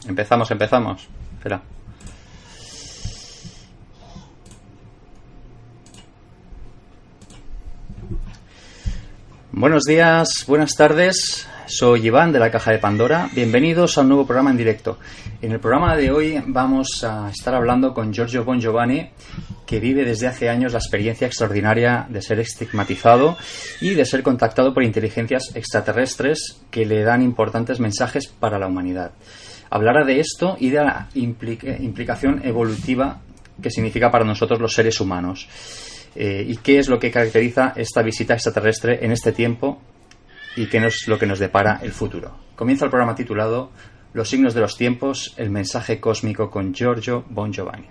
Empezamos. Espera. Buenos días, buenas tardes. Soy Iván de la Caja de Pandora. Bienvenidos a un nuevo programa en directo. En el programa de hoy vamos a estar hablando con Giorgio Bongiovanni, que vive desde hace años la experiencia extraordinaria de ser estigmatizado y de ser contactado por inteligencias extraterrestres que le dan importantes mensajes para la humanidad. Hablará de esto y de la implicación evolutiva que significa para nosotros los seres humanos. Y qué es lo que caracteriza esta visita extraterrestre en este tiempo y qué es lo que nos depara el futuro. Comienza el programa titulado Los signos de los tiempos, el mensaje cósmico con Giorgio Bongiovanni.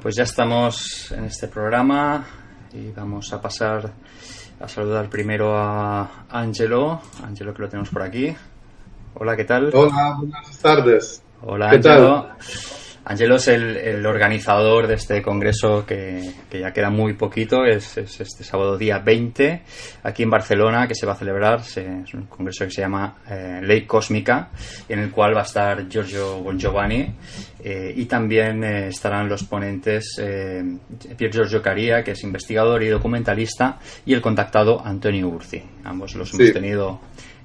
Pues ya estamos en este programa y vamos a pasar a saludar primero a Angelo, que lo tenemos por aquí. Hola, ¿qué tal? Hola, buenas tardes. Hola, Angelo. Angelo es el organizador de este congreso que ya queda muy poquito, es este sábado día 20 aquí en Barcelona, que se va a celebrar. Es un congreso que se llama Ley Cósmica, en el cual va a estar Giorgio Bongiovanni y también estarán los ponentes Pier Giorgio Caria, que es investigador y documentalista, y el contactado Antonio Urzi. Ambos los hemos tenido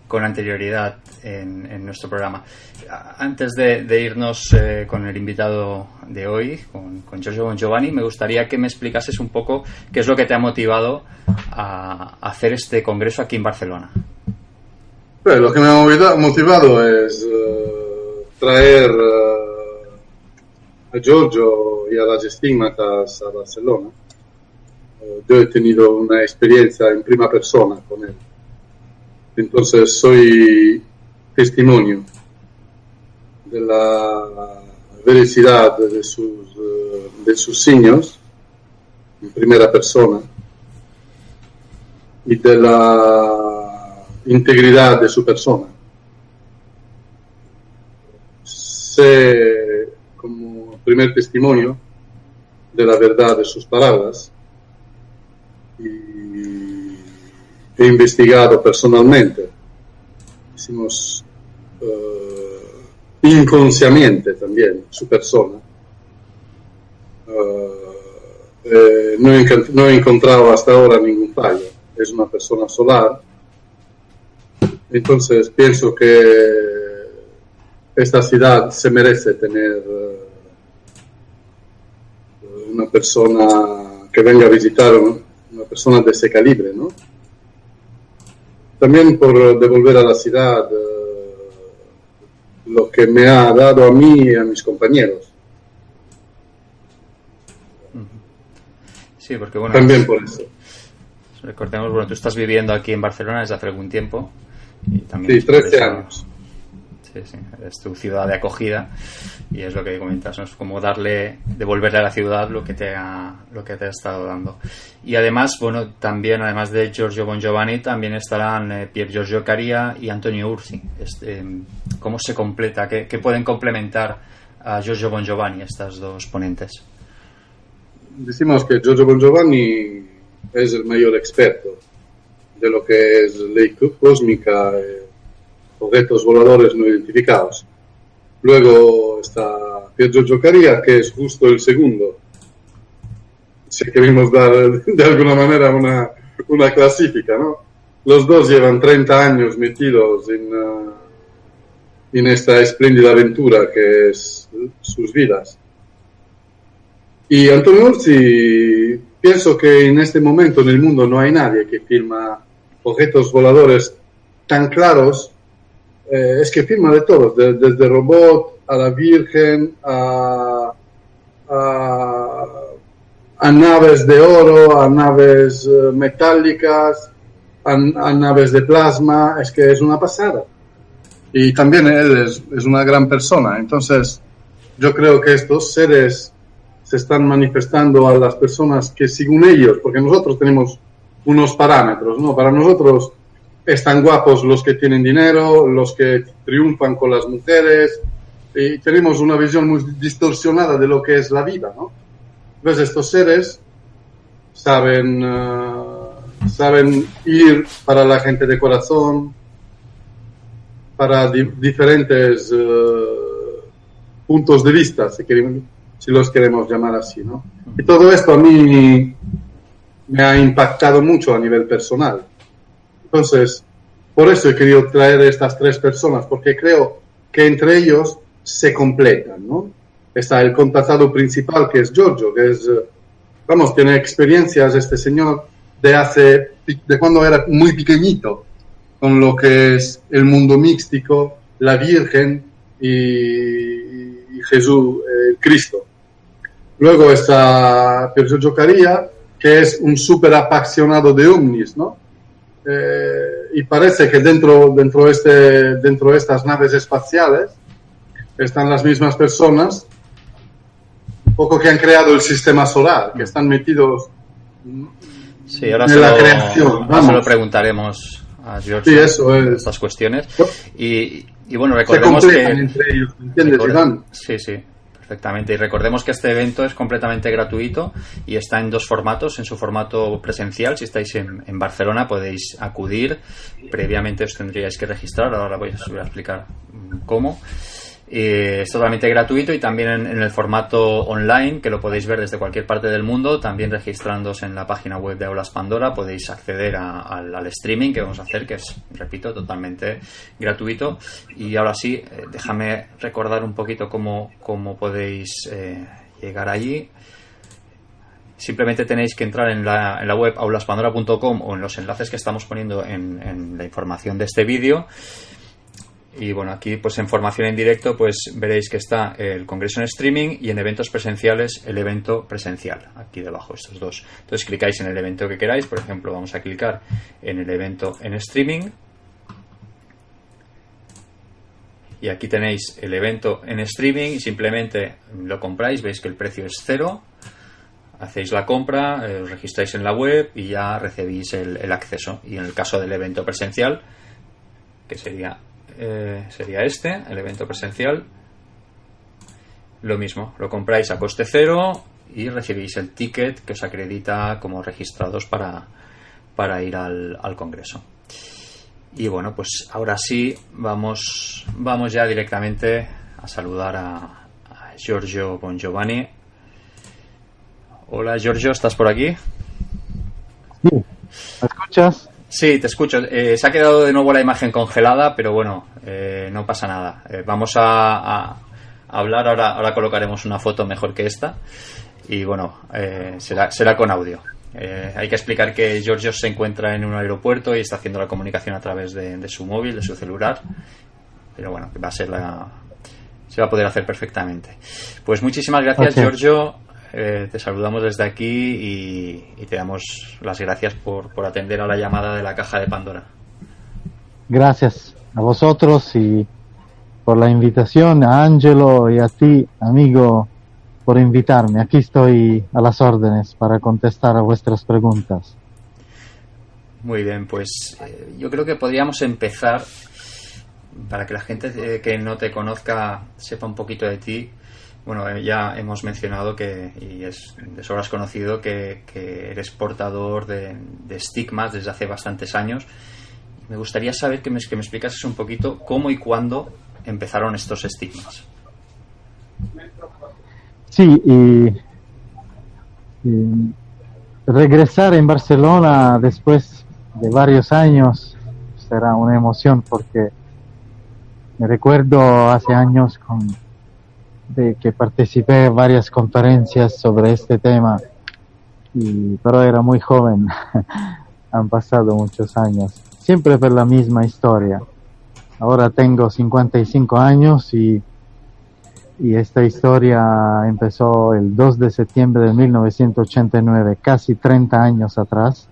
con anterioridad en nuestro programa. Antes de irnos con el invitado de hoy, con Giorgio Bongiovanni, me gustaría que me explicases un poco qué es lo que te ha motivado a hacer este congreso aquí en Barcelona. Pues lo que me ha motivado es traer a Giorgio y a las estigmatas a Barcelona. Yo he tenido una experiencia en primera persona con él. Entonces soy testimonio de la veracidad de sus signos en primera persona y de la integridad de su persona. Sé como primer testimonio de la verdad de sus palabras y he investigado personalmente, hicimos inconscientemente también su persona. No he encontrado hasta ahora ningún fallo. Es una persona solar. Entonces pienso que esta ciudad se merece tener una persona que venga a visitar, una persona de ese calibre, ¿no? También por devolver a la ciudad lo que me ha dado a mí y a mis compañeros. Sí, porque bueno, también por eso. Recordemos, bueno, tú estás viviendo aquí en Barcelona desde hace algún tiempo. Y también sí, 13 años. Sí, es tu ciudad de acogida y es lo que comentas, ¿no? Es como devolverle a la ciudad lo que te ha estado dando. Y además, bueno, también, además de Giorgio Bongiovanni, también estarán Pier Giorgio Caria y Antonio Urzi. ¿Cómo se completa? ¿Qué pueden complementar a Giorgio Bongiovanni estas dos ponentes? Decimos que Giorgio Bongiovanni es el mayor experto de lo que es ley cósmica, objetos voladores no identificados. Luego está Pier Giorgio Caria, que es justo el segundo. Si queremos dar de alguna manera una clasifica, ¿no? Los dos llevan 30 años metidos en esta espléndida aventura que es sus vidas. Y Antonio Urzi, pienso que en este momento en el mundo no hay nadie que firma objetos voladores tan claros. Es que firma de todos, desde robot a la Virgen, a a naves de oro, a naves metálicas, a naves de plasma. Es que es una pasada. Y también él es una gran persona. Entonces, yo creo que estos seres se están manifestando a las personas que según ellos, porque nosotros tenemos unos parámetros, ¿no? Para nosotros están guapos los que tienen dinero, los que triunfan con las mujeres, y tenemos una visión muy distorsionada de lo que es la vida, ¿no? Entonces estos seres saben ir para la gente de corazón, para diferentes puntos de vista, si los queremos llamar así, ¿no? Y todo esto a mí me ha impactado mucho a nivel personal. Entonces, por eso he querido traer estas tres personas, porque creo que entre ellos se completan, ¿no? Está el contactado principal, que es Giorgio, que es, tiene experiencias este señor de cuando era muy pequeñito, con lo que es el mundo místico, la Virgen y Jesús, Cristo. Luego está Giorgio Caria, que es un súper apasionado de ovnis, ¿no? Y parece que dentro de estas naves espaciales están las mismas personas, un poco que han creado el sistema solar, que están metidos sí, ahora en la creación. Ahora se lo preguntaremos a Giorgio, sí, eso es. Estas cuestiones. Y bueno, recordemos se que entre ellos, ¿entiendes, Iván? Sí, sí. Perfectamente. Y recordemos que este evento es completamente gratuito y está en dos formatos. En su formato presencial, si estáis en Barcelona, podéis acudir. Previamente os tendríais que registrar. Ahora voy a explicar cómo. Es totalmente gratuito, y también en el formato online, que lo podéis ver desde cualquier parte del mundo, también registrándoos en la página web de Aulas Pandora podéis acceder al streaming que vamos a hacer, que es, repito, totalmente gratuito. Y ahora sí, déjame recordar un poquito cómo podéis llegar allí. Simplemente tenéis que entrar en la web aulaspandora.com o en los enlaces que estamos poniendo en la información de este vídeo. Y bueno, aquí pues en formación en directo pues veréis que está el congreso en streaming, y en eventos presenciales el evento presencial, aquí debajo, estos dos. Entonces clicáis en el evento que queráis. Por ejemplo, vamos a clicar en el evento en streaming, y aquí tenéis el evento en streaming y simplemente lo compráis. Veis que el precio es 0, hacéis la compra, os registráis en la web y ya recibís el acceso. Y en el caso del evento presencial, que sería el evento presencial, lo mismo, lo compráis a coste 0 y recibís el ticket que os acredita como registrados para ir al congreso. Y bueno, pues ahora sí vamos ya directamente a saludar a Giorgio Bongiovanni. Hola Giorgio, ¿estás por aquí? Sí, ¿me escuchas? Sí, te escucho. Se ha quedado de nuevo la imagen congelada, pero bueno, no pasa nada. Vamos a hablar. Ahora colocaremos una foto mejor que esta. Y bueno, será con audio. Hay que explicar que Giorgio se encuentra en un aeropuerto y está haciendo la comunicación a través de su móvil, de su celular. Pero bueno, se va a poder hacer perfectamente. Pues muchísimas gracias, okay. Giorgio. Te saludamos desde aquí y te damos las gracias por atender a la llamada de la caja de Pandora. Gracias a vosotros y por la invitación, a Angelo y a ti, amigo, por invitarme. Aquí estoy a las órdenes para contestar a vuestras preguntas. Muy bien, pues yo creo que podríamos empezar, para que la gente que no te conozca sepa un poquito de ti. Bueno, ya hemos mencionado y es de sobras conocido que eres portador de estigmas desde hace bastantes años. Me gustaría saber que me explicases un poquito cómo y cuándo empezaron estos estigmas. Sí, y regresar en Barcelona después de varios años será una emoción, porque me recuerdo hace años de que participé en varias conferencias sobre este tema, pero era muy joven. Han pasado muchos años, siempre por la misma historia. Ahora tengo 55 años y y esta historia empezó el 2 de septiembre de 1989, casi 30 años atrás,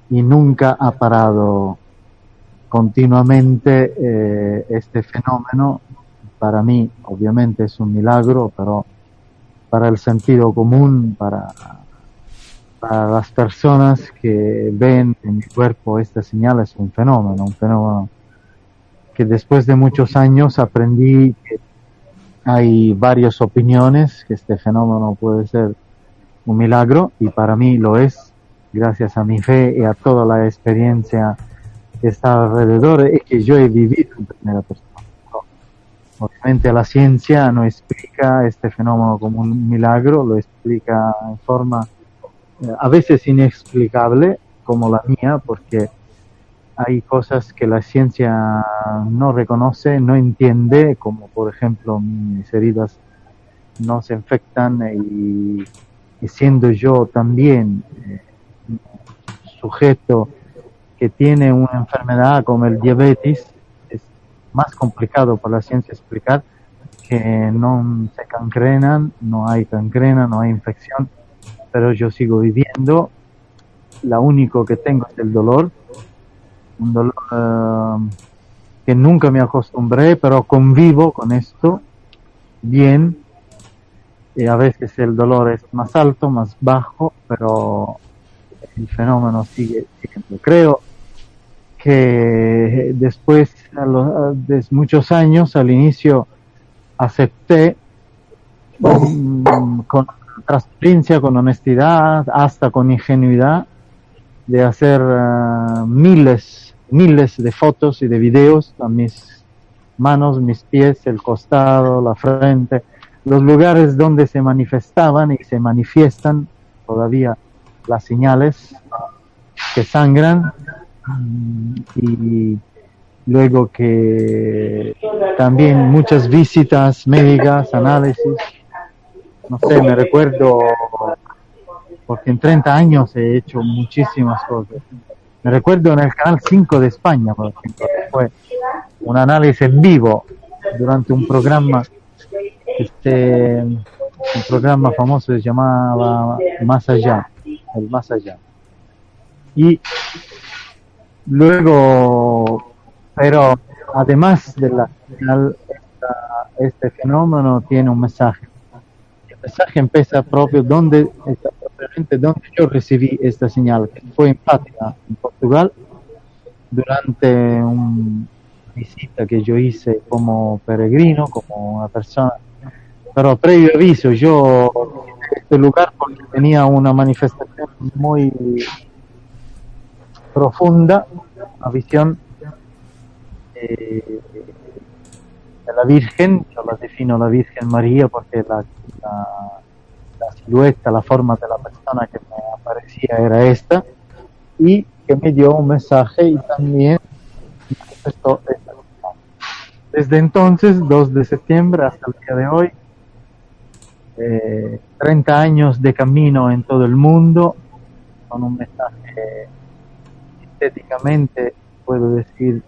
y nunca ha parado. Continuamente este fenómeno, para mí obviamente es un milagro, pero para el sentido común, para las personas que ven en mi cuerpo esta señal, es un fenómeno que después de muchos años aprendí que hay varias opiniones, que este fenómeno puede ser un milagro, y para mí lo es, gracias a mi fe y a toda la experiencia que está alrededor y que yo he vivido en primera persona. Obviamente la ciencia no explica este fenómeno como un milagro, lo explica en forma a veces inexplicable, como la mía, porque hay cosas que la ciencia no reconoce, no entiende, como por ejemplo mis heridas no se infectan, y siendo yo también sujeto que tiene una enfermedad como el diabetes, es más complicado para la ciencia explicar que no se cancrenan, no hay cancrena, no hay infección, pero yo sigo viviendo. Lo único que tengo es el dolor, un dolor que nunca me acostumbré, pero convivo con esto bien, y a veces el dolor es más alto, más bajo, pero el fenómeno sigue siendo. Creo que después de muchos años, al inicio acepté con transparencia, con honestidad, hasta con ingenuidad, de hacer miles de fotos y de videos a mis manos, mis pies, el costado, la frente, los lugares donde se manifestaban y se manifiestan todavía las señales que sangran, y luego que también muchas visitas médicas, análisis, no sé, me recuerdo, porque en 30 años he hecho muchísimas cosas. Me recuerdo en el Canal 5 de España, por ejemplo, que fue un análisis en vivo durante un programa, un programa famoso se llamaba Más Allá, el Más Allá. Y luego, pero además de la señal, este fenómeno tiene un mensaje. El mensaje empieza propio donde yo recibí esta señal, que fue en Fátima, en Portugal, durante una visita que yo hice como peregrino, como una persona, pero previo aviso. Yo en este lugar porque tenía una manifestación muy profunda, una visión de la Virgen. Yo la defino la Virgen María porque la silueta, la forma de la persona que me aparecía era esta, y que me dio un mensaje y también manifestó esta mensaje. Desde entonces, 2 de septiembre hasta el día de hoy, 30 años de camino en todo el mundo, con un mensaje estéticamente, puedo decir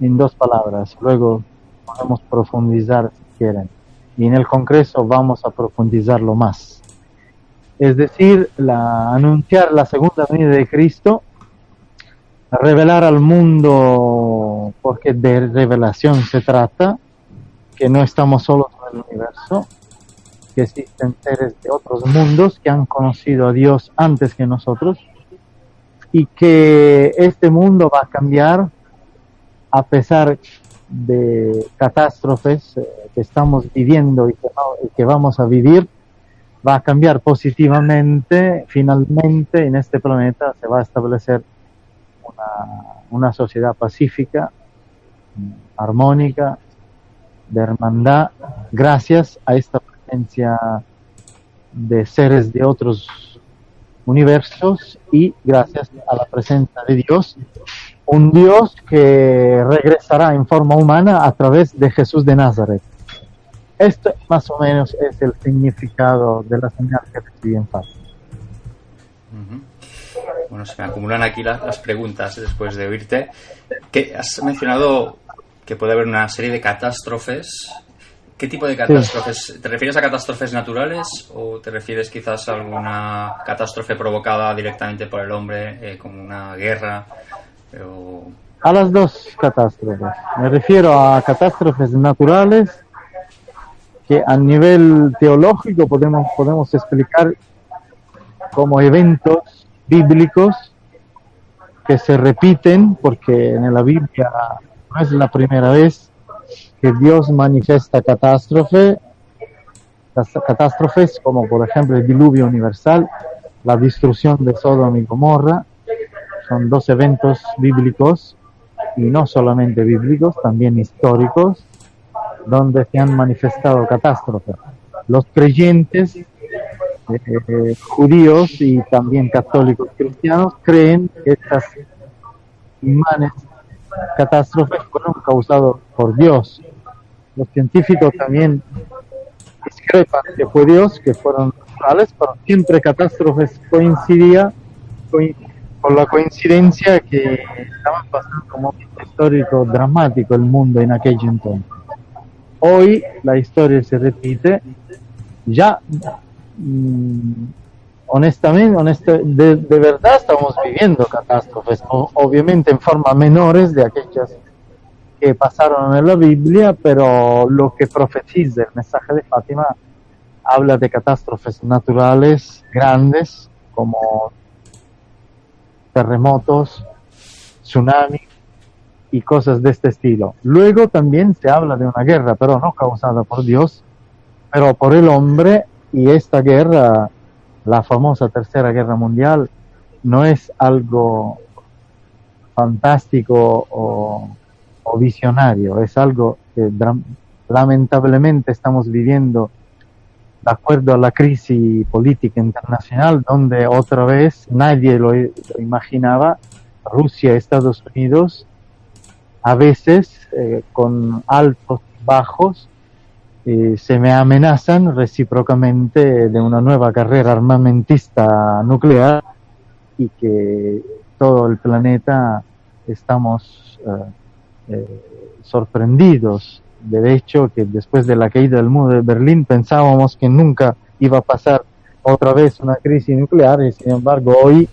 en 2 palabras, luego podemos profundizar si quieren, y en el Congreso vamos a profundizarlo más. Es decir, anunciar la segunda venida de Cristo, revelar al mundo, porque de revelación se trata, que no estamos solos en el universo, que existen seres de otros mundos que han conocido a Dios antes que nosotros, y que este mundo va a cambiar a pesar de catástrofes que estamos viviendo y que vamos a vivir. Va a cambiar positivamente. Finalmente en este planeta se va a establecer una sociedad pacífica, armónica, de hermandad, gracias a esta presencia de seres de otros universos y gracias a la presencia de Dios, un Dios que regresará en forma humana a través de Jesús de Nazaret. Esto más o menos es el significado de la señal que recibí en Fátima. Bueno, se me acumulan aquí las preguntas después de oírte. Que has mencionado que puede haber una serie de catástrofes ¿Qué tipo de catástrofes? Sí. ¿Te refieres a catástrofes naturales o te refieres quizás a alguna catástrofe provocada directamente por el hombre, como una guerra? A las dos catástrofes. Me refiero a catástrofes naturales que a nivel teológico podemos explicar como eventos bíblicos que se repiten, porque en la Biblia no es la primera vez que Dios manifiesta catástrofes como por ejemplo el diluvio universal, la destrucción de Sodoma y Gomorra. Son dos eventos bíblicos, y no solamente bíblicos, también históricos, donde se han manifestado catástrofes. Los creyentes judíos y también católicos cristianos creen que estas imanes catástrofes fueron causadas por Dios. Los científicos también discrepan que fue Dios, que fueron naturales, pero siempre catástrofes coincidía con la coincidencia que estaba pasando como un histórico dramático el mundo en aquel entonces. Hoy la historia se repite, ya honestamente, de verdad estamos viviendo catástrofes, obviamente en forma menores de aquellas que pasaron en la Biblia, pero lo que profetiza el mensaje de Fátima habla de catástrofes naturales grandes como terremotos, tsunamis y cosas de este estilo. Luego también se habla de una guerra, pero no causada por Dios, pero por el hombre, y esta guerra, la famosa Tercera Guerra Mundial, no es algo fantástico o visionario, es algo que lamentablemente estamos viviendo de acuerdo a la crisis política internacional, donde otra vez nadie lo imaginaba. Rusia y Estados Unidos, a veces con altos y bajos, se me amenazan recíprocamente de una nueva carrera armamentista nuclear, y que todo el planeta estamos sorprendidos. De hecho, que después de la caída del muro de Berlín pensábamos que nunca iba a pasar otra vez una crisis nuclear, y sin embargo hoy,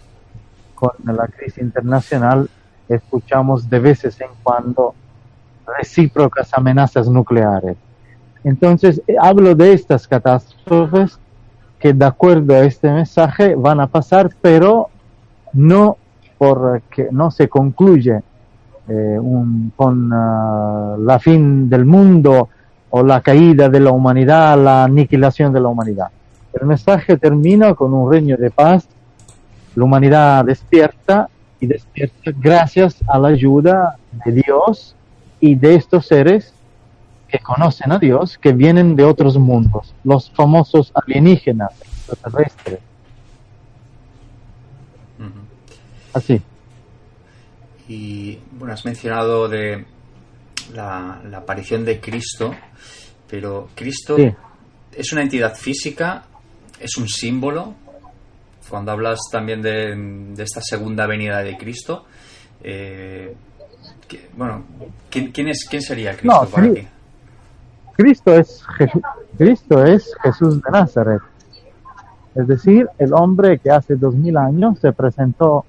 con la crisis internacional, escuchamos de veces en cuando recíprocas amenazas nucleares. Entonces, hablo de estas catástrofes que, de acuerdo a este mensaje, van a pasar, pero no porque no se concluye con la fin del mundo o la caída de la humanidad, la aniquilación de la humanidad. El mensaje termina con un reino de paz. La humanidad despierta, y despierta gracias a la ayuda de Dios y de estos seres que conocen a Dios, que vienen de otros mundos, los famosos alienígenas, extraterrestres. Así. Y bueno, has mencionado de la aparición de Cristo, pero Cristo sí. ¿Es una entidad física? ¿Es un símbolo? Cuando hablas también de esta segunda venida de Cristo, ¿quién sería Cristo para ti? Cristo es Jesús de Nazaret, es decir, el hombre que hace 2000 años se presentó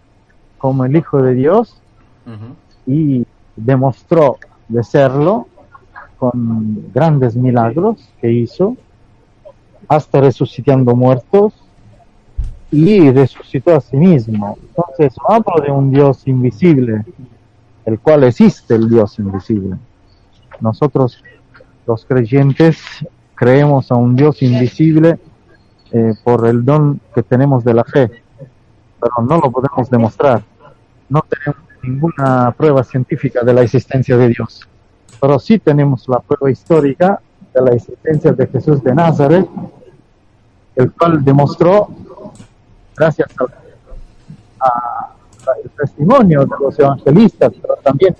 como el Hijo de Dios, y demostró de serlo con grandes milagros que hizo, hasta resucitando muertos, y resucitó a sí mismo. Entonces no hablo de un Dios invisible, el cual existe, el Dios invisible. Nosotros, los creyentes, creemos a un Dios invisible por el don que tenemos de la fe, pero no lo podemos demostrar. No tenemos ninguna prueba científica de la existencia de Dios, pero sí tenemos la prueba histórica de la existencia de Jesús de Nazaret, el cual demostró, gracias al testimonio de los evangelistas, pero también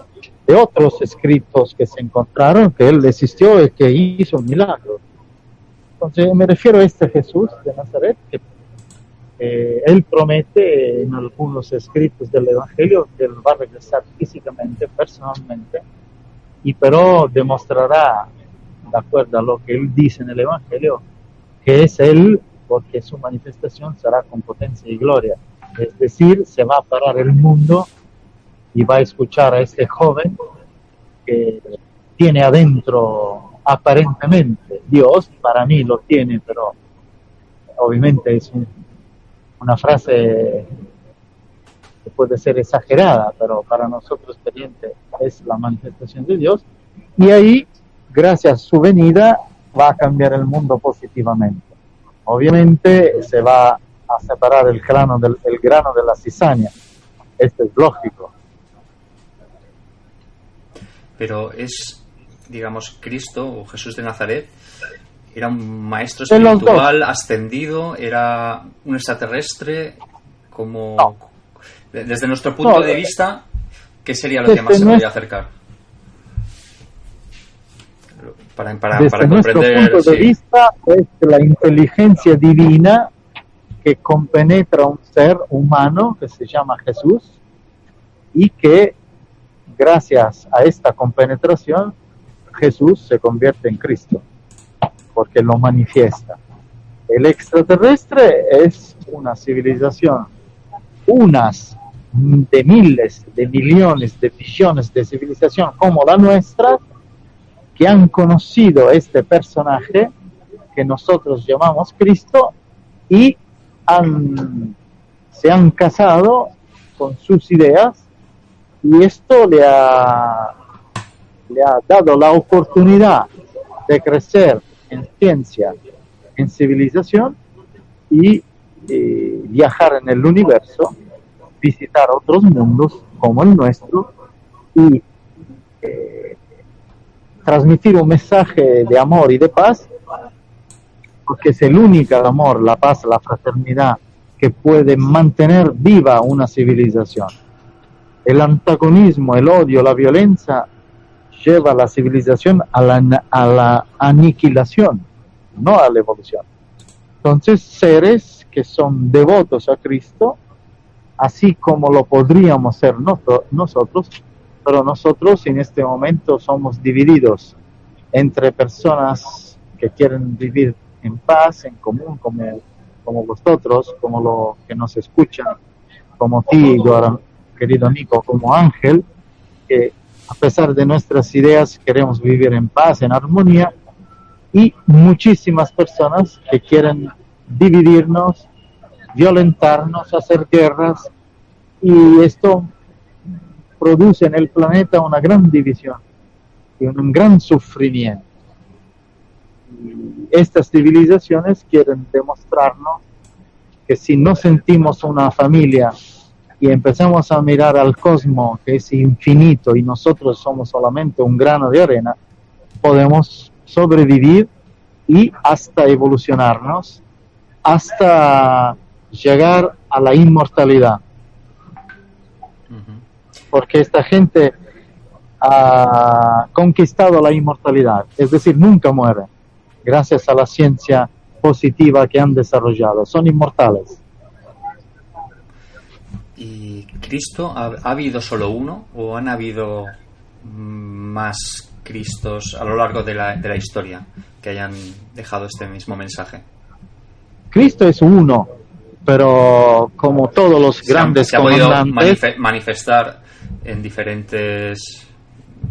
de otros escritos que se encontraron, que él existió y que hizo milagros. Entonces me refiero a este Jesús de Nazaret, que él promete en algunos escritos del Evangelio que él va a regresar físicamente, personalmente, y pero demostrará de acuerdo a lo que él dice en el Evangelio, que es él, porque su manifestación será con potencia y gloria. Es decir, se va a parar el mundo y va a escuchar a este joven que tiene adentro aparentemente Dios, para mí lo tiene, pero obviamente es una frase que puede ser exagerada, pero para nosotros creyentes es la manifestación de Dios, y ahí, gracias a su venida, va a cambiar el mundo positivamente. Obviamente se va a separar el grano de la cizaña, esto es lógico. Pero es, digamos, Cristo o Jesús de Nazaret, ¿era un maestro espiritual ascendido? ¿Era un extraterrestre? Como No. Desde nuestro punto de vista, ¿qué sería lo que más se podría acercar? Desde nuestro punto de vista es la inteligencia divina que compenetra un ser humano que se llama Jesús, y que gracias a esta compenetración Jesús se convierte en Cristo porque lo manifiesta. El extraterrestre es una civilización, unas de miles, de millones, de billones de civilización como la nuestra, que han conocido este personaje que nosotros llamamos Cristo y se han casado con sus ideas, y esto le ha dado la oportunidad de crecer en ciencia, en civilización, y viajar en el universo, visitar otros mundos como el nuestro, y transmitir un mensaje de amor y de paz, porque es el único amor, la paz, la fraternidad que puede mantener viva una civilización. El antagonismo, el odio, la violencia lleva a la civilización a la aniquilación, no a la evolución. Entonces, seres que son devotos a Cristo, así como lo podríamos ser nosotros, pero nosotros en este momento somos divididos entre personas que quieren vivir en paz, en común, como vosotros, como los que nos escuchan, como ti, querido Nico, como Ángel, que a pesar de nuestras ideas queremos vivir en paz, en armonía, y muchísimas personas que quieren dividirnos, violentarnos, hacer guerras, y esto produce en el planeta una gran división y un gran sufrimiento. Y estas civilizaciones quieren demostrarnos que si no sentimos una familia y empezamos a mirar al cosmos, que es infinito, y nosotros somos solamente un grano de arena, podemos sobrevivir y hasta evolucionarnos, hasta llegar a la inmortalidad. Porque esta gente ha conquistado la inmortalidad, es decir, nunca muere, gracias a la ciencia positiva que han desarrollado, son inmortales. ¿Y Cristo ha habido solo uno o han habido más Cristos a lo largo de la historia que hayan dejado este mismo mensaje? Cristo es uno, pero como todos los grandes se ha podido comandantes, manifestar en diferentes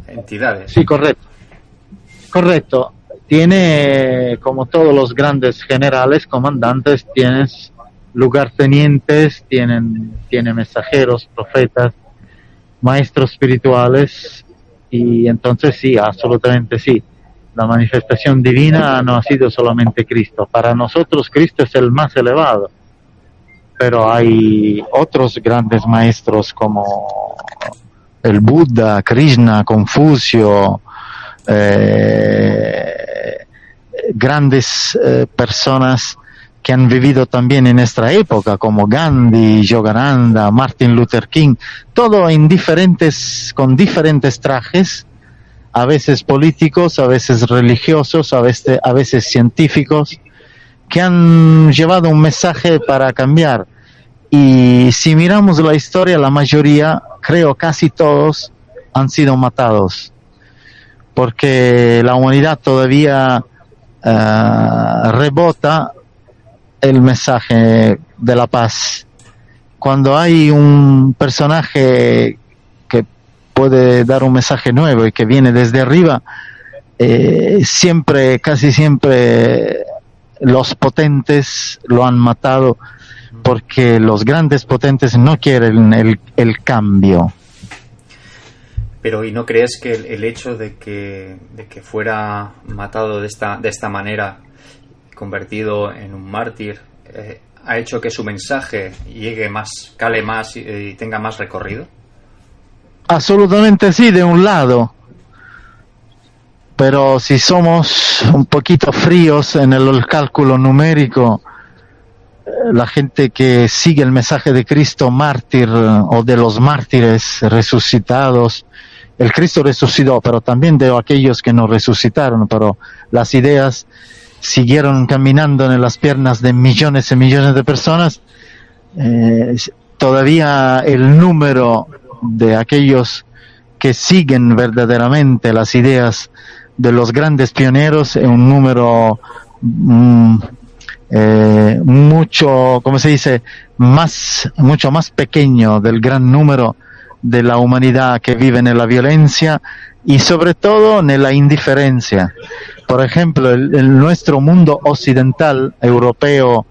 entidades. Sí, correcto. Tiene, como todos los grandes generales, comandantes, tienes lugartenientes, tiene mensajeros, profetas, maestros espirituales, y entonces sí, absolutamente sí. La manifestación divina no ha sido solamente Cristo. Para nosotros Cristo es el más elevado, pero hay otros grandes maestros como el Buda, Krishna, Confucio, grandes personas que han vivido también en nuestra época, como Gandhi, Yogananda, Martin Luther King, todo con diferentes trajes, a veces políticos, a veces religiosos, a veces científicos, que han llevado un mensaje para cambiar. Y si miramos la historia, la mayoría, creo casi todos, han sido matados porque la humanidad todavía rebota el mensaje de la paz. Cuando hay un personaje que puede dar un mensaje nuevo y que viene desde arriba, casi siempre los potentes lo han matado, porque los grandes potentes no quieren el cambio. Pero ¿y no crees que el hecho de que fuera matado de esta manera, convertido en un mártir, ha hecho que su mensaje llegue más, cale más y tenga más recorrido? Absolutamente sí, de un lado. Pero si somos un poquito fríos en el cálculo numérico, la gente que sigue el mensaje de Cristo mártir o de los mártires resucitados, el Cristo resucitó, pero también de aquellos que no resucitaron, pero las ideas siguieron caminando en las piernas de millones y millones de personas. Todavía el número de aquellos que siguen verdaderamente las ideas de los grandes pioneros es un número mucho, ¿cómo se dice?, mucho más pequeño del gran número de la humanidad que vive en la violencia y sobre todo en la indiferencia. Por ejemplo, el nuestro mundo occidental, europeo,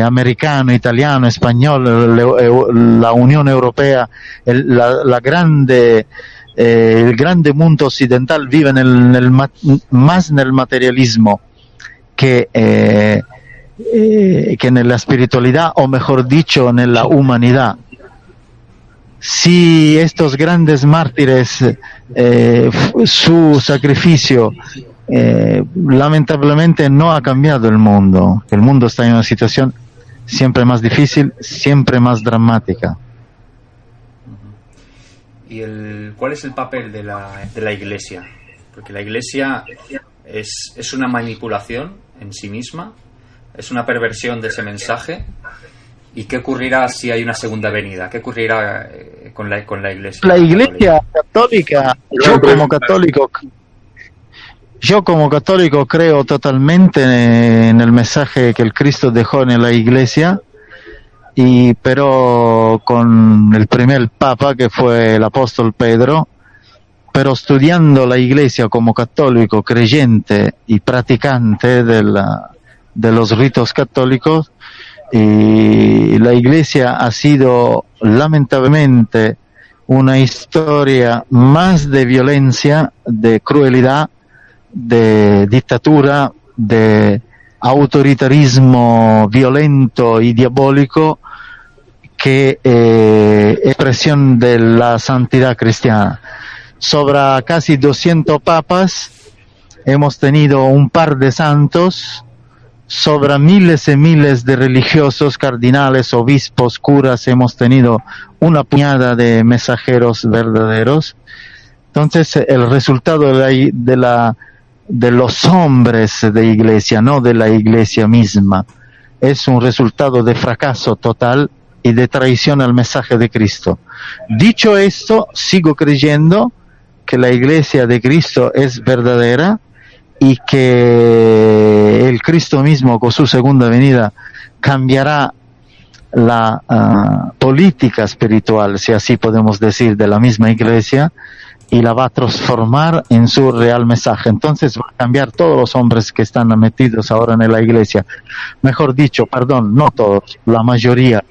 americano, italiano, español, la Unión Europea, el grande mundo occidental vive más en el materialismo que en la espiritualidad, o mejor dicho, en la humanidad. Si estos grandes mártires, su sacrificio, lamentablemente no ha cambiado el mundo está en una situación siempre más difícil, siempre más dramática. ¿Y cuál es el papel de la Iglesia? Porque la Iglesia es una manipulación en sí misma, es una perversión de ese mensaje. ¿Y qué ocurrirá si hay una segunda venida? ¿Qué ocurrirá con la Iglesia? La Iglesia católica, yo como católico creo totalmente en el mensaje que el Cristo dejó en la Iglesia, pero con el primer Papa, que fue el apóstol Pedro, pero estudiando la Iglesia como católico, creyente y practicante de los ritos católicos, y la Iglesia ha sido lamentablemente una historia más de violencia, de crueldad, de dictadura, de autoritarismo violento y diabólico que expresión de la santidad cristiana. Sobre casi 200 papas hemos tenido un par de santos, sobre miles y miles de religiosos, cardinales, obispos, curas, hemos tenido una puñada de mensajeros verdaderos. Entonces, el resultado de los hombres de Iglesia, no de la Iglesia misma, es un resultado de fracaso total y de traición al mensaje de Cristo. Dicho esto, sigo creyendo que la Iglesia de Cristo es verdadera y que el Cristo mismo con su segunda venida cambiará la política espiritual, si así podemos decir, de la misma Iglesia, y la va a transformar en su real mensaje. Entonces va a cambiar todos los hombres que están metidos ahora en la Iglesia. Mejor dicho, perdón, no todos, la mayoría.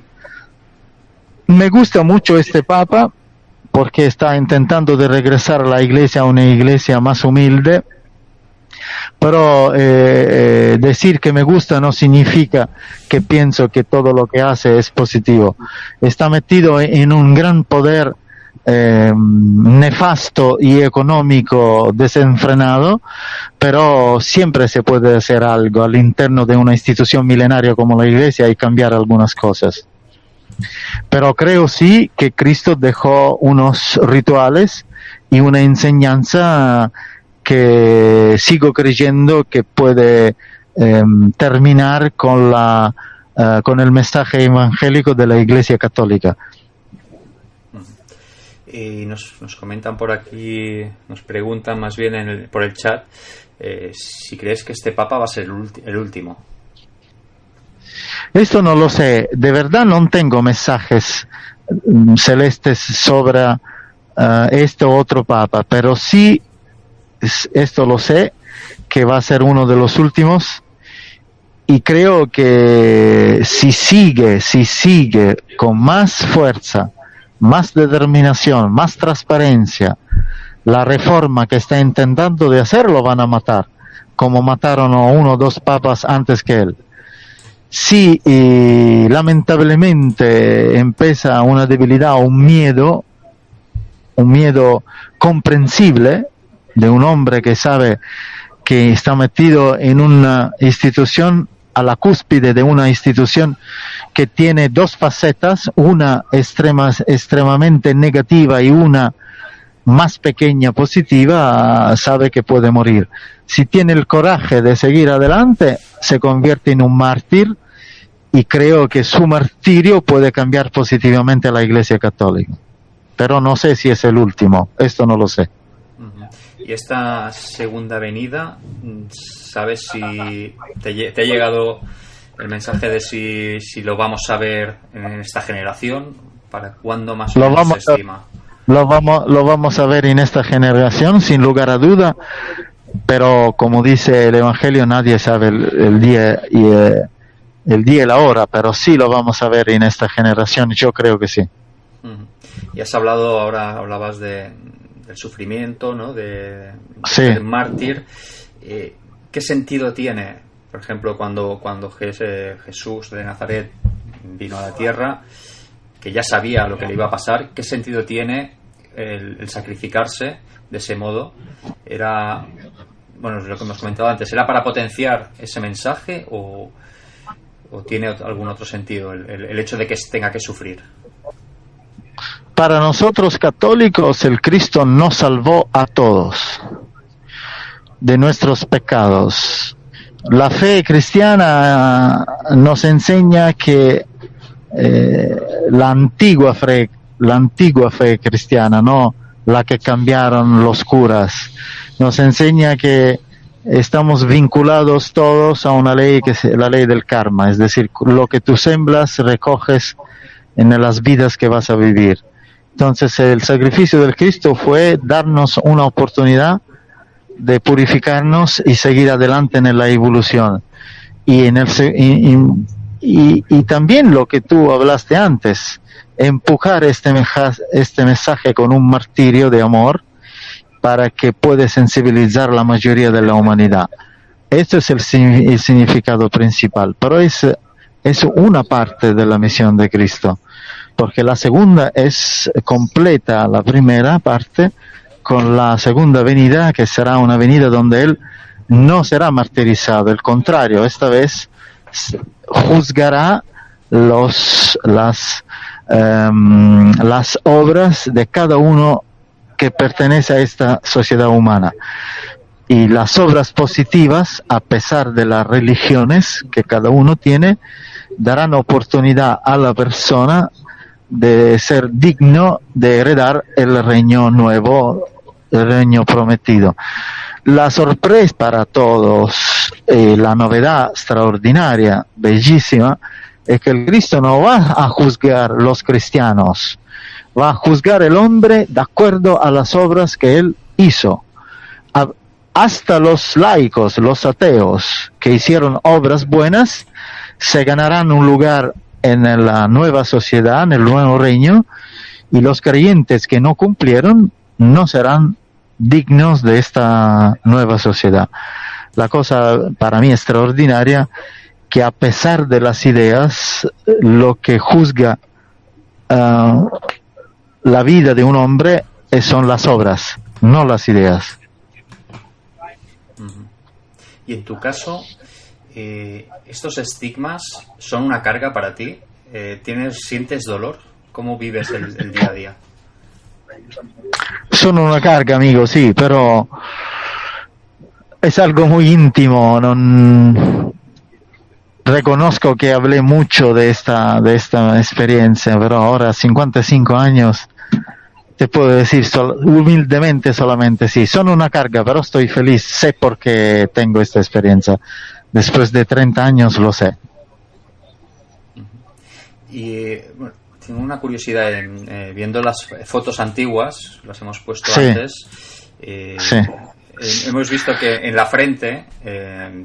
Me gusta mucho este Papa porque está intentando de regresar a la Iglesia a una Iglesia más humilde. Pero decir que me gusta no significa que pienso que todo lo que hace es positivo. Está metido en un gran poder nefasto y económico desenfrenado, pero siempre se puede hacer algo al interno de una institución milenaria como la Iglesia y cambiar algunas cosas. Pero creo sí que Cristo dejó unos rituales y una enseñanza que sigo creyendo que puede terminar con el mensaje evangélico de la Iglesia Católica. Y nos comentan por aquí, nos preguntan más bien por el chat, si crees que este Papa va a ser el último. Esto no lo sé, de verdad no tengo mensajes celestes sobre este otro Papa, pero sí, esto lo sé, que va a ser uno de los últimos, y creo que si sigue con más fuerza, más determinación, más transparencia, la reforma que está intentando de hacer, lo van a matar, como mataron a 1 o 2 papas antes que él. Si lamentablemente empieza una debilidad, un miedo comprensible de un hombre que sabe que está metido en una institución, a la cúspide de una institución que tiene 2 facetas, una extremadamente negativa y una más pequeña positiva, sabe que puede morir. Si tiene el coraje de seguir adelante, se convierte en un mártir, y creo que su martirio puede cambiar positivamente a la Iglesia Católica. Pero no sé si es el último, esto no lo sé. Y esta segunda venida, ¿sabes si te ha llegado el mensaje de si lo vamos a ver en esta generación? ¿Para cuándo más o menos se estima? Lo vamos a ver en esta generación, sin lugar a duda, pero como dice el Evangelio, nadie sabe el día y la hora, pero sí lo vamos a ver en esta generación, yo creo que sí. Y hablabas del sufrimiento, ¿no? Sí. Del mártir. ¿Qué sentido tiene, por ejemplo, cuando Jesús de Nazaret vino a la tierra, que ya sabía lo que le iba a pasar? ¿Qué sentido tiene el sacrificarse de ese modo? Era, bueno, lo que hemos comentado antes, ¿era para potenciar ese mensaje o tiene algún otro sentido el hecho de que tenga que sufrir? Para nosotros católicos, el Cristo nos salvó a todos de nuestros pecados. La fe cristiana nos enseña que la antigua fe cristiana, no la que cambiaron los curas, nos enseña que estamos vinculados todos a una ley que es la ley del karma, es decir, lo que tú sembras recoges en las vidas que vas a vivir. Entonces el sacrificio del Cristo fue darnos una oportunidad de purificarnos y seguir adelante en la evolución. Y también lo que tú hablaste antes, empujar este mensaje con un martirio de amor para que pueda sensibilizar la mayoría de la humanidad. Esto es el significado principal, pero es una parte de la misión de Cristo, porque la segunda es completa la primera parte con la segunda venida, que será una venida donde Él no será martirizado, al contrario, esta vez juzgará las obras de cada uno que pertenece a esta sociedad humana. Y las obras positivas, a pesar de las religiones que cada uno tiene, darán oportunidad a la persona de ser digno de heredar el reino nuevo, el reino prometido. La sorpresa para todos, la novedad extraordinaria, bellísima, es que el Cristo no va a juzgar los cristianos, va a juzgar el hombre de acuerdo a las obras que él hizo. Hasta los laicos, los ateos que hicieron obras buenas, se ganarán un lugar en la nueva sociedad, en el nuevo reino, y los creyentes que no cumplieron no serán dignos de esta nueva sociedad. La cosa para mí extraordinaria, que a pesar de las ideas, lo que juzga la vida de un hombre son las obras, no las ideas. Y en tu caso, ¿estos estigmas son una carga para ti? ¿Sientes dolor? ¿Cómo vives el día a día? Son una carga, amigo, sí, pero es algo muy íntimo. Reconozco que hablé mucho de esta experiencia, pero ahora, 55 años, te puedo decir humildemente solamente sí, son una carga, pero estoy feliz, sé por qué tengo esta experiencia. Después de 30 años lo sé. Y bueno, tengo una curiosidad viendo las fotos antiguas, las hemos puesto Sí. antes. Sí. Hemos visto que en la frente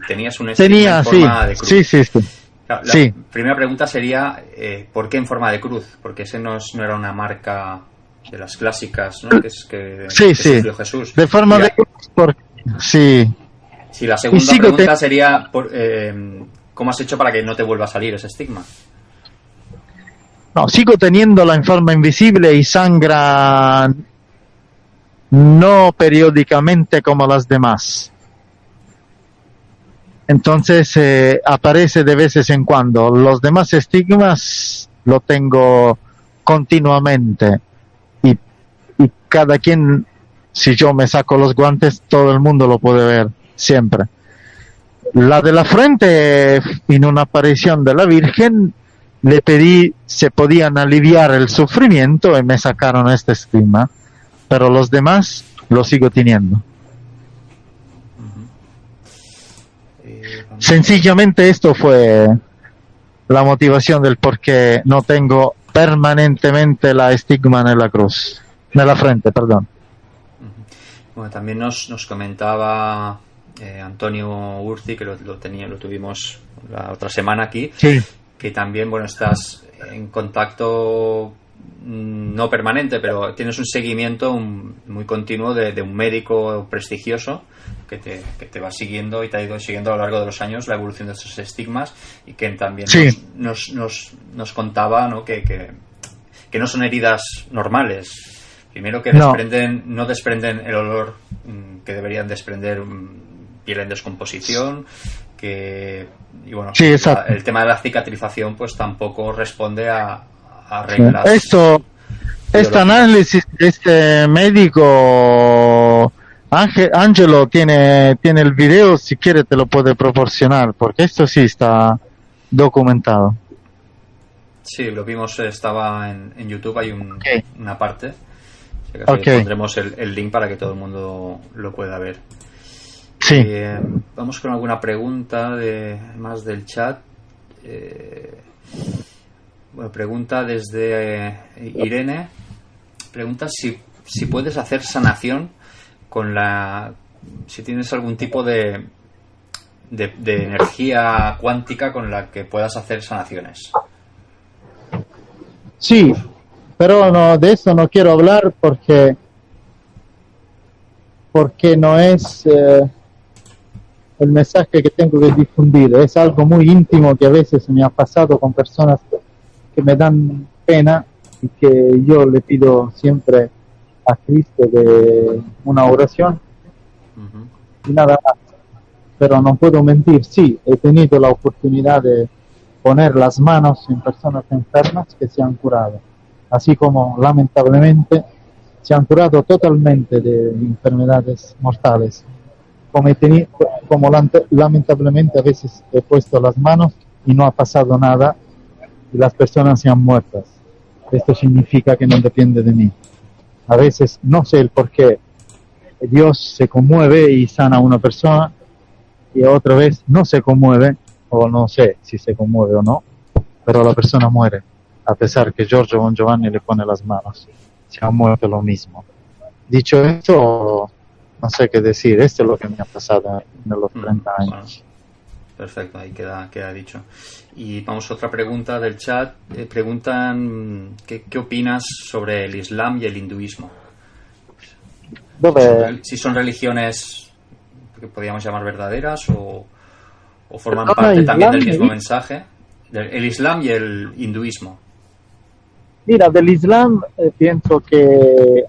tenías un estigma Tenía, en sí, forma de cruz. sí. Claro, la Sí. primera pregunta sería ¿por qué en forma de cruz? Porque ese no era una marca de las clásicas, ¿no? Que Sí. sufrió Jesús. De forma Y de cruz, porque sí. Sí, la segunda sigo pregunta sería ¿cómo has hecho para que no te vuelva a salir ese estigma? No, sigo teniéndola en forma invisible y sangra no periódicamente como las demás. Entonces aparece de veces en cuando. Los demás estigmas lo tengo continuamente y cada quien, si yo me saco los guantes, todo el mundo lo puede ver siempre. La de la frente, en una aparición de la Virgen, le pedí si podían aliviar el sufrimiento y me sacaron este estigma, pero los demás lo sigo teniendo. Sencillamente esto fue la motivación del por qué no tengo permanentemente la estigma en la cruz, en la frente, perdón. Bueno, también nos comentaba Antonio Urzi, que lo tuvimos la otra semana aquí, Sí. que también, bueno, estás en contacto no permanente, pero tienes un seguimiento muy continuo de un médico prestigioso que te va siguiendo y te ha ido siguiendo a lo largo de los años la evolución de esos estigmas, y que también Sí. nos contaba, ¿no? que no son heridas normales. Primero que No. no desprenden el olor que deberían desprender piel en descomposición, y bueno, Sí, exacto. el tema de la cicatrización pues tampoco responde a reglas. Este biológicas. análisis de este médico Angelo tiene el video, si quiere te lo puede proporcionar, porque esto sí está documentado. Sí, lo vimos, estaba en YouTube, hay Okay. una parte. Si acaso Okay. pondremos el link para que todo el mundo lo pueda ver. Sí. Vamos con alguna pregunta más del chat. Bueno, pregunta desde Irene. Pregunta si puedes hacer sanación si tienes algún tipo de energía cuántica con la que puedas hacer sanaciones. Sí, pero no, de eso no quiero hablar porque no es el mensaje que tengo que difundir. Es algo muy íntimo que a veces me ha pasado con personas que me dan pena y que yo le pido siempre a Cristo de una oración y nada más. Pero no puedo mentir, sí, he tenido la oportunidad de poner las manos en personas enfermas que se han curado, así como lamentablemente se han curado totalmente de enfermedades mortales, como lamentablemente a veces he puesto las manos y no ha pasado nada y las personas se han muerto. Esto significa que no depende de mí. A veces no sé el por qué Dios se conmueve y sana a una persona y otra vez no se conmueve, o no sé si se conmueve o no, pero la persona muere, a pesar que Giorgio Bon Giovanni le pone las manos. Se ha muerto lo mismo. Dicho esto, no sé qué decir. Esto es lo que me ha pasado en los 30 años. Bueno, perfecto, ahí queda dicho. Y vamos a otra pregunta del chat. Preguntan ¿qué opinas sobre el Islam y el hinduismo? Si son religiones que podríamos llamar verdaderas o forman parte también del mismo mensaje. El Islam y el hinduismo. Mira, del Islam pienso que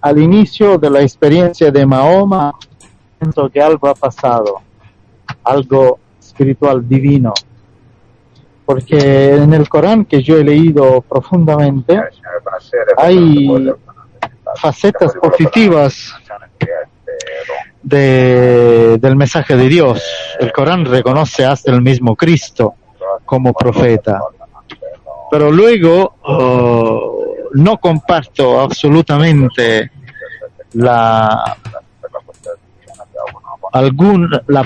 al inicio de la experiencia de Mahoma, pienso que algo ha pasado, algo espiritual divino, porque en el Corán, que yo he leído profundamente, hay facetas positivas del mensaje de Dios. El Corán reconoce hasta el mismo Cristo como profeta, pero luego no comparto absolutamente la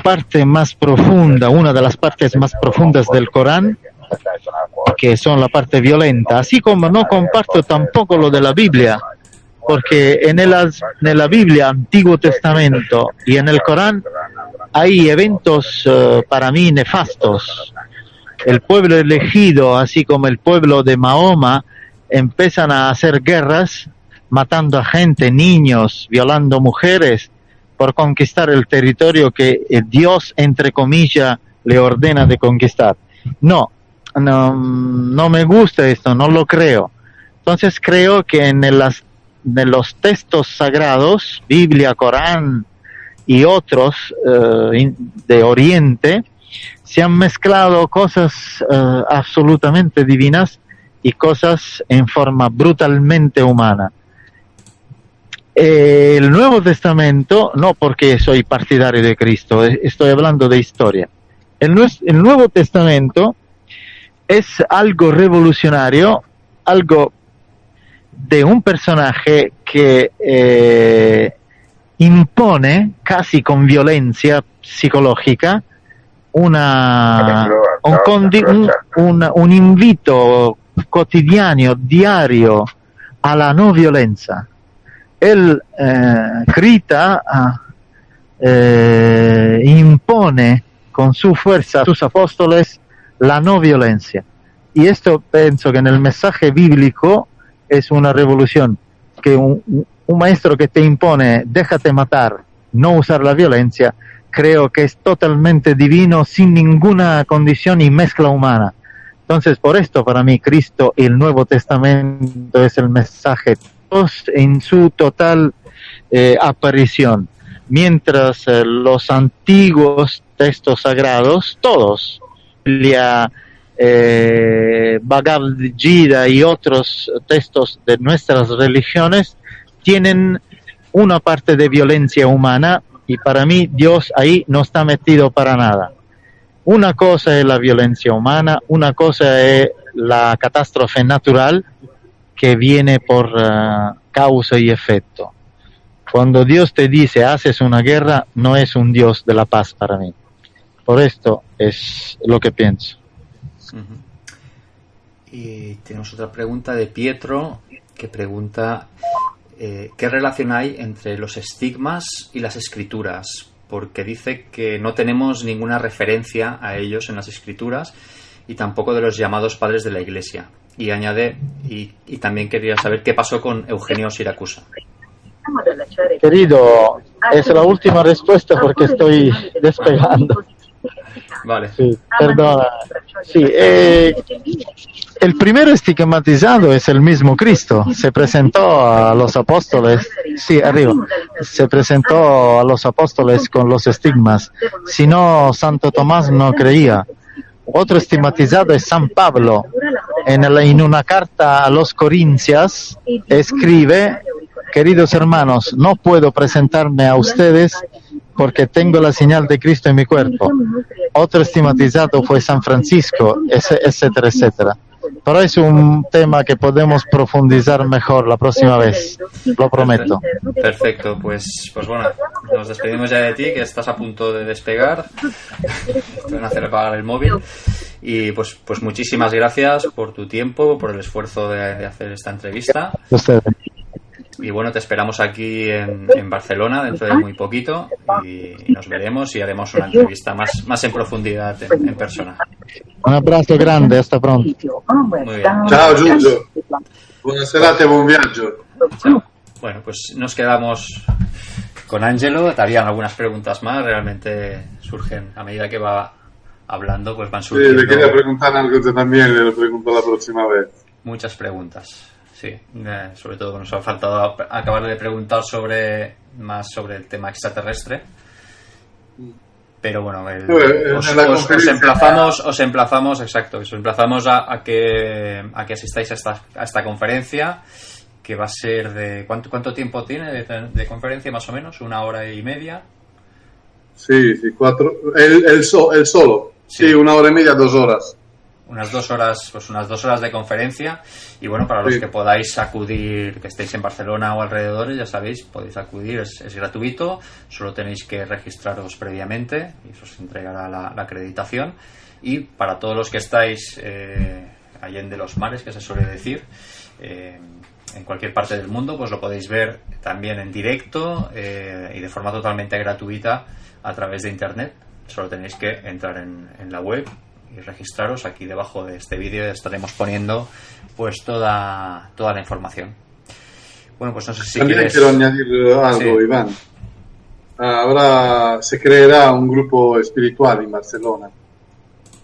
parte más profunda, una de las partes más profundas del Corán, que son la parte violenta, así como no comparto tampoco lo de la Biblia, porque en la Biblia, Antiguo Testamento y en el Corán hay eventos para mí nefastos. El pueblo elegido, así como el pueblo de Mahoma, empiezan a hacer guerras, matando a gente, niños, violando mujeres, por conquistar el territorio que Dios, entre comillas, le ordena de conquistar. No me gusta esto, no lo creo. Entonces creo que en los textos sagrados, Biblia, Corán y otros de Oriente, se han mezclado cosas absolutamente divinas y cosas en forma brutalmente humana. El Nuevo Testamento, no porque soy partidario de Cristo, estoy hablando de historia. El Nuevo Testamento es algo revolucionario, algo de un personaje que impone casi con violencia psicológica un invito quotidiano, diario a la no violencia. Él grita, impone con su fuerza a sus apóstoles la no violencia. Y esto pienso que en el mensaje bíblico es una revolución, que un maestro que te impone, déjate matar, no usar la violencia, creo que es totalmente divino, sin ninguna condición y mezcla humana. Entonces, por esto, para mí, Cristo y el Nuevo Testamento es el mensaje en su total aparición. Mientras los antiguos textos sagrados, todos, Bhagavad Gita y otros textos de nuestras religiones, tienen una parte de violencia humana, y para mí Dios ahí no está metido para nada. Una cosa es la violencia humana, una cosa es la catástrofe natural que viene por causa y efecto. Cuando Dios te dice haces una guerra, no es un Dios de la paz para mí. Por esto es lo que pienso. Y tenemos otra pregunta de Pietro, que pregunta ¿qué relación hay entre los estigmas y las escrituras? Porque dice que no tenemos ninguna referencia a ellos en las escrituras y tampoco de los llamados padres de la Iglesia. Y añade, y también quería saber qué pasó con Eugenio Siracusa. Querido, es la última respuesta porque estoy despegando. Vale. Sí, perdona. Sí, el primer estigmatizado es el mismo Cristo. Se presentó a los apóstoles, sí, arriba. Se presentó a los apóstoles con los estigmas. Si no, Santo Tomás no creía. Otro estigmatizado es San Pablo. En una carta a los Corintios escribe: queridos hermanos, no puedo presentarme a ustedes porque tengo la señal de Cristo en mi cuerpo. Otro estigmatizado fue San Francisco, etcétera, etcétera. Pero es un tema que podemos profundizar mejor la próxima vez, lo prometo. Perfecto, pues bueno, nos despedimos ya de ti, que estás a punto de despegar. Te van a hacer apagar el móvil. Y pues muchísimas gracias por tu tiempo, por el esfuerzo de hacer esta entrevista. Ustedes. Y bueno, te esperamos aquí en Barcelona dentro de muy poquito y nos veremos y haremos una entrevista más en profundidad en persona. Un abrazo grande, hasta pronto. Muy bien. Ciao Giulio, buona serata e buon viaggio. Chao. Bueno, pues nos quedamos con Ángelo. Te harían algunas preguntas más, realmente surgen a medida que va hablando, pues van surgiendo. Sí, le quería preguntar algo yo también, le lo pregunto la próxima vez. Muchas preguntas. Sí, sobre todo nos ha faltado acabar de preguntar sobre el tema extraterrestre. Pero bueno, os emplazamos a que asistáis a esta conferencia, que va a ser de... ¿Cuánto tiempo tiene de conferencia más o menos? ¿1 hora y media? Sí, 4. El solo. Sí, 1 hora y media, 2 horas. unas 2 horas, pues unas 2 horas de conferencia. Y bueno, para los que podáis acudir, que estéis en Barcelona o alrededores, ya sabéis, podéis acudir, es gratuito, solo tenéis que registraros previamente y os entregará la acreditación. Y para todos los que estáis allende los mares, que se suele decir, en cualquier parte del mundo, pues lo podéis ver también en directo y de forma totalmente gratuita a través de internet. Solo tenéis que entrar en la web y registraros. Aquí debajo de este vídeo estaremos poniendo pues toda la información. Bueno, pues no sé si también quieres... quiero añadir algo, sí. Iván. Ahora se creará un grupo espiritual en Barcelona.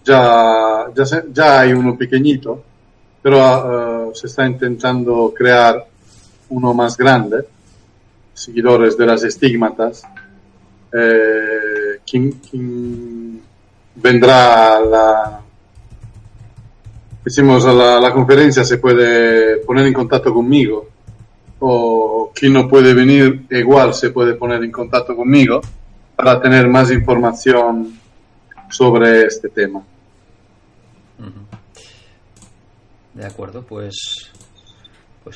Ya hay uno pequeñito, pero se está intentando crear uno más grande, seguidores de las estigmatas. Quien vendrá a la conferencia se puede poner en contacto conmigo, o quien no puede venir igual se puede poner en contacto conmigo para tener más información sobre este tema. De acuerdo, pues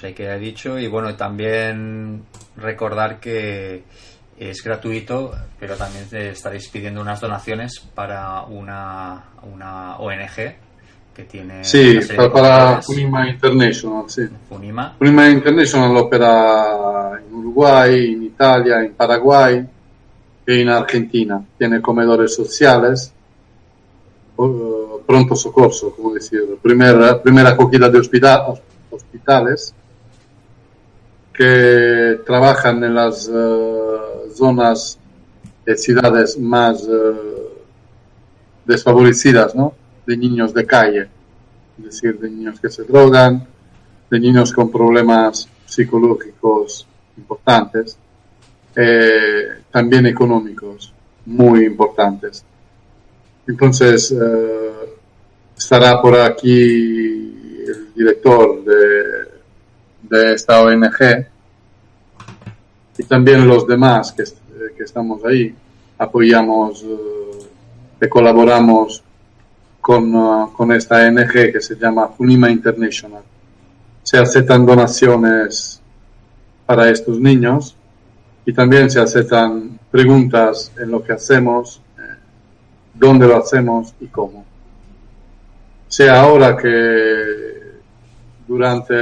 ahí queda dicho. Y bueno, también recordar que es gratuito, pero también estaréis pidiendo unas donaciones para una ONG que tiene... Sí, para Funima International, sí. Funima International opera en Uruguay, en Italia, en Paraguay y en Argentina. Tiene comedores sociales, pronto socorso, como decir, primera acogida de hospitales que trabajan en las zonas de ciudades más desfavorecidas, ¿no? De niños de calle, es decir, de niños que se drogan, de niños con problemas psicológicos importantes, también económicos muy importantes. Entonces estará por aquí el director de esta ONG y también los demás que estamos ahí, apoyamos y colaboramos con esta ONG que se llama Funima International. Se aceptan donaciones para estos niños y también se aceptan preguntas en lo que hacemos, dónde lo hacemos y cómo. Sea ahora que durante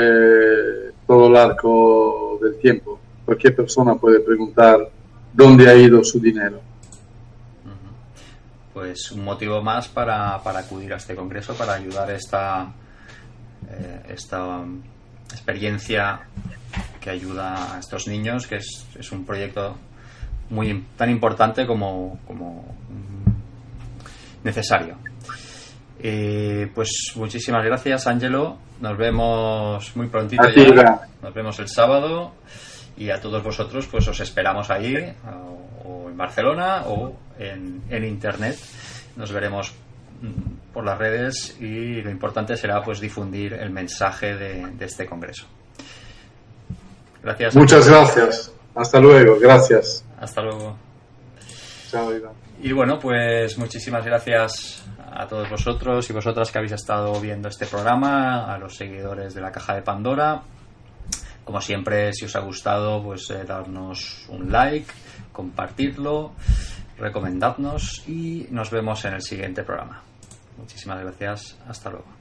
todo el arco del tiempo cualquier persona puede preguntar dónde ha ido su dinero. Pues un motivo más para acudir a este congreso, para ayudar esta experiencia que ayuda a estos niños, que es un proyecto tan importante como necesario. Pues muchísimas gracias, Ángelo. Nos vemos muy prontito ya. Nos vemos el sábado. Y a todos vosotros pues os esperamos ahí, o en Barcelona o en internet. Nos veremos por las redes y lo importante será pues difundir el mensaje de este congreso. Gracias. Muchas gracias. Hasta luego. Gracias. Hasta luego. Chao, Iván. Y bueno, pues muchísimas gracias a todos vosotros y vosotras que habéis estado viendo este programa, a los seguidores de la Caja de Pandora. Como siempre, si os ha gustado, pues darnos un like, compartirlo, recomendadnos y nos vemos en el siguiente programa. Muchísimas gracias. Hasta luego.